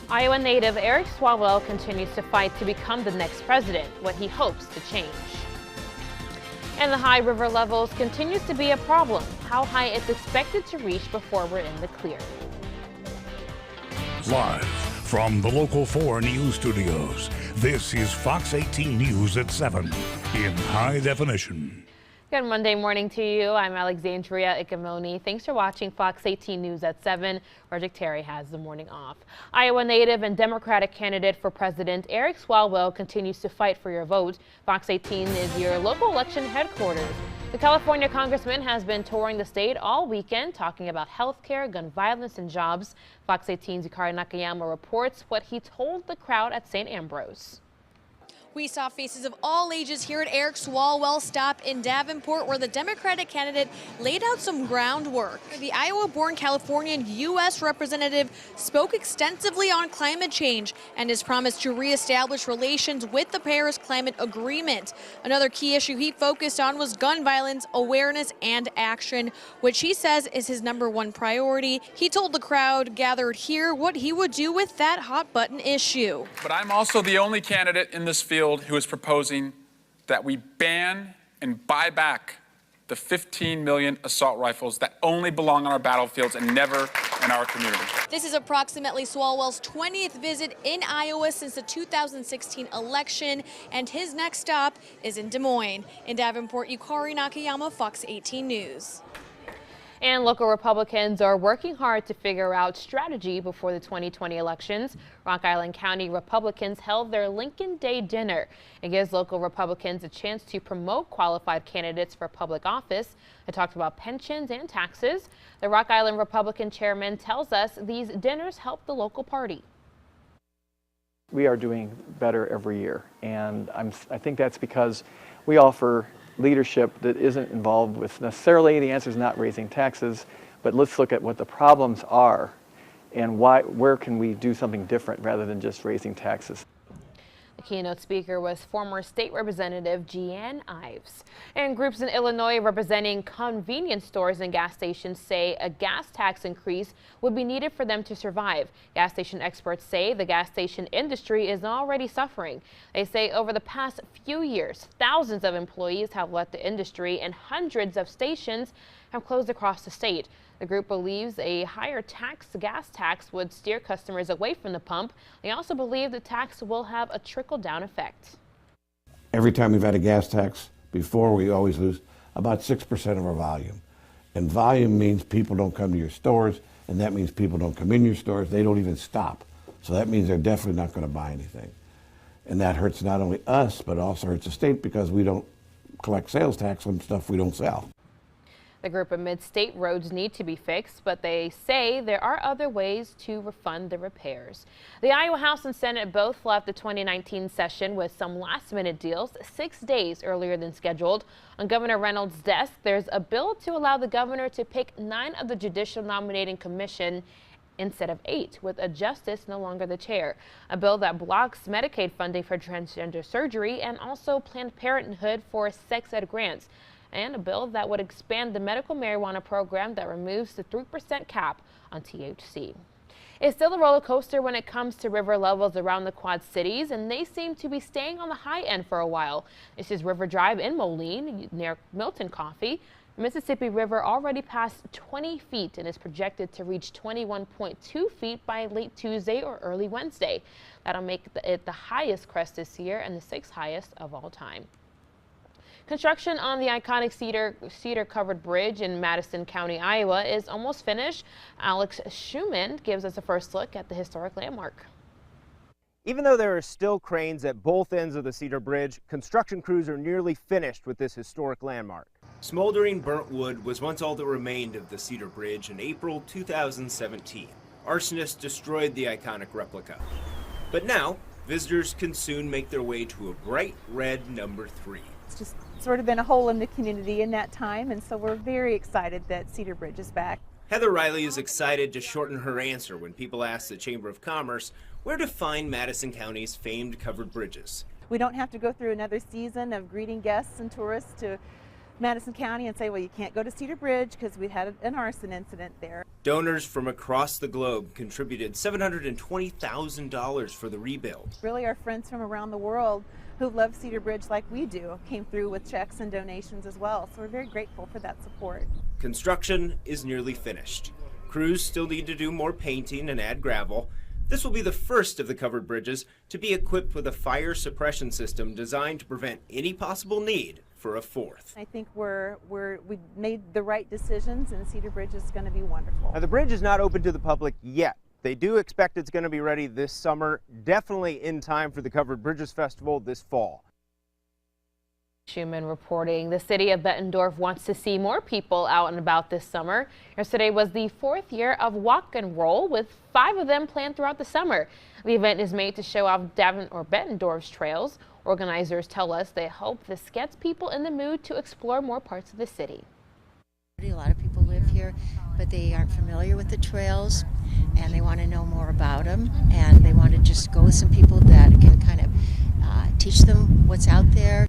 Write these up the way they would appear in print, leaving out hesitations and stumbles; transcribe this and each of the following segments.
Iowa native Eric Swalwell continues to fight to become the next president, what he hopes to change. And the high river levels continues to be a problem, how high it's expected to reach before we're in the clear. Live from the Local 4 News Studios, this is Fox 18 News at 7 in high definition. Good Monday morning to you. I'm Alexandria Ikomoni. Thanks for watching Fox 18 News at 7. Roger Terry has the morning off. Iowa native and Democratic candidate for president Eric Swalwell continues to fight for your vote. Fox 18 is your local election headquarters. The California congressman has been touring the state all weekend, talking about health care, gun violence, and jobs. Fox 18's Yukari Nakayama reports what he told the crowd at St. Ambrose. We saw faces of all ages here at Eric Swalwell's stop in Davenport, where the Democratic candidate laid out some groundwork. The Iowa-born Californian U.S. representative spoke extensively on climate change and his promise to reestablish relations with the Paris Climate Agreement. Another key issue he focused on was gun violence awareness and action, which he says is his #1 priority. He told the crowd gathered here what he would do with that hot-button issue. But I'm also the only candidate in this field who is proposing that we ban and buy back the 15 million assault rifles that only belong on our battlefields and never in our community. This is approximately Swalwell's 20th visit in Iowa since the 2016 election, and his next stop is in Des Moines. In Davenport, Yukari Nakayama, Fox 18 News. And local Republicans are working hard to figure out strategy before the 2020 elections. Rock Island County Republicans held their Lincoln Day dinner. It gives local Republicans a chance to promote qualified candidates for public office. I talked about pensions and taxes. The Rock Island Republican chairman tells us these dinners help the local party. We are doing better every year, and I think that's because we offer leadership that isn't involved with necessarily the answer is not raising taxes, but let's look at what the problems are and where can we do something different rather than just raising taxes. The keynote speaker was former state representative Jeanne Ives. And groups in Illinois representing convenience stores and gas stations say a gas tax increase would be needed for them to survive. Gas station experts say the gas station industry is already suffering. They say over the past few years, thousands of employees have left the industry and hundreds of stations have closed across the state. The group believes a higher gas tax would steer customers away from the pump. They also believe the tax will have a trickle-down effect. Every time we've had a gas tax before, we always lose about 6% of our volume. And volume means people don't come to your stores, and that means people don't come in your stores. They don't even stop. So that means they're definitely not going to buy anything. And that hurts not only us, but also hurts the state because we don't collect sales tax on stuff we don't sell. The group admits state roads need to be fixed, but they say there are other ways to refund the repairs. The Iowa House and Senate both left the 2019 session with some last-minute deals 6 days earlier than scheduled. On Governor Reynolds' desk, there's a bill to allow the governor to pick 9 of the Judicial Nominating Commission instead of 8, with a justice no longer the chair. A bill that blocks Medicaid funding for transgender surgery and also Planned Parenthood for sex ed grants. And a bill that would expand the medical marijuana program that removes the 3% cap on THC. It's still a roller coaster when it comes to river levels around the Quad Cities, and they seem to be staying on the high end for a while. This is River Drive in Moline near Milton Coffee. The Mississippi River already passed 20 feet and is projected to reach 21.2 feet by late Tuesday or early Wednesday. That'll make it the highest crest this year and the 6th highest of all time. Construction on the iconic cedar-covered bridge in Madison County, Iowa is almost finished. Alex Schumann gives us a first look at the historic landmark. Even though there are still cranes at both ends of the Cedar Bridge, construction crews are nearly finished with this historic landmark. Smoldering burnt wood was once all that remained of the Cedar Bridge in April 2017. Arsonists destroyed the iconic replica. But now, visitors can soon make their way to a bright red number 3. It's just sort of been a hole in the community in that time, and so we're very excited that Cedar Bridge is back. Heather Riley is excited to shorten her answer when people ask the Chamber of Commerce where to find Madison County's famed covered bridges. We don't have to go through another season of greeting guests and tourists to Madison County and say, well, you can't go to Cedar Bridge because we had an arson incident there. Donors from across the globe contributed $720,000 for the rebuild. Really, our friends from around the world who love Cedar Bridge like we do came through with checks and donations as well. So we're very grateful for that support. Construction is nearly finished. Crews still need to do more painting and add gravel. This will be the first of the covered bridges to be equipped with a fire suppression system designed to prevent any possible need for a fourth. I think we've made the right decisions, and Cedar Bridge is going to be wonderful. Now, the bridge is not open to the public yet. They do expect it's going to be ready this summer, definitely in time for the Covered Bridges Festival this fall. Schumann reporting the city of Bettendorf wants to see more people out and about this summer. Yesterday was the 4th year of Walk and Roll, with 5 of them planned throughout the summer. The event is made to show off Bettendorf's trails. Organizers tell us they hope this gets people in the mood to explore more parts of the city. A lot of people live here, but they aren't familiar with the trails, and they want to know more about them, and they want to just go with some people that can kind of teach them what's out there.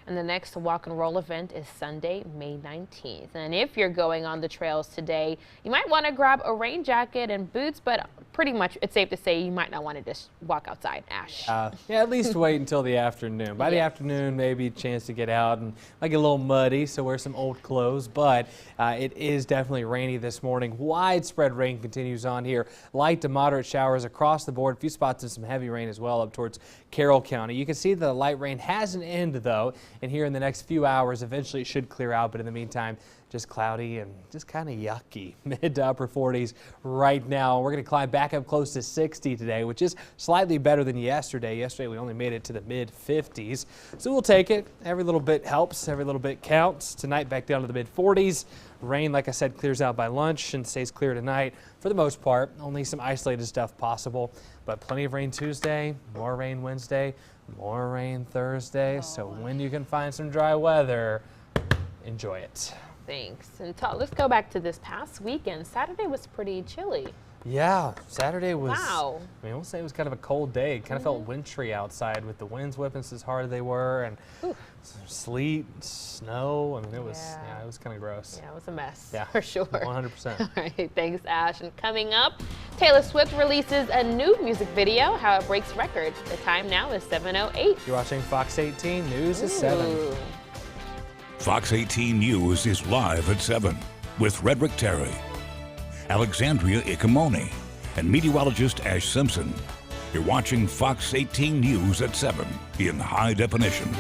And the next Walk and Roll event is Sunday, May 19th. And if you're going on the trails today, you might want to grab a rain jacket and boots, but pretty much it's safe to say you might not want to just walk outside. Ash. Yeah, at least wait until the afternoon. By the afternoon, maybe a chance to get out and might get a little muddy, so wear some old clothes. But it is definitely rainy this morning. Widespread rain continues on here. Light to moderate showers across the board. A few spots of some heavy rain as well up towards Carroll County. You can see the light rain has an end, though. And here in the next few hours, eventually it should clear out. But in the meantime, just cloudy and just kind of yucky. Mid to upper 40s right now. We're going to climb back up close to 60 today, which is slightly better than yesterday. Yesterday we only made it to the mid 50s. So we'll take it. Every little bit helps. Every little bit counts. Tonight back down to the mid 40s. Rain, like I said, clears out by lunch and stays clear tonight for the most part. Only some isolated stuff possible, but plenty of rain Tuesday, more rain Wednesday, more rain Thursday. So when you can find some dry weather, enjoy it. Thanks. And let's go back to this past weekend. Saturday was pretty chilly. Yeah, Saturday was, wow. I mean, we'll say it was kind of a cold day. It kind of felt wintry outside with the winds whipping as hard as they were, and sleet, snow. I mean, it was, it was kind of gross. Yeah, it was a mess, yeah, for sure. 100%. All right, thanks, Ash. And coming up, Taylor Swift releases a new music video, how it breaks records. The time now is 7:08. You're watching Fox 18 News at 7. Fox 18 News is live at 7 with Redrick Terry, Alexandria Ikomoni, and meteorologist Ash Simpson. You're watching Fox 18 News at 7 in high definition.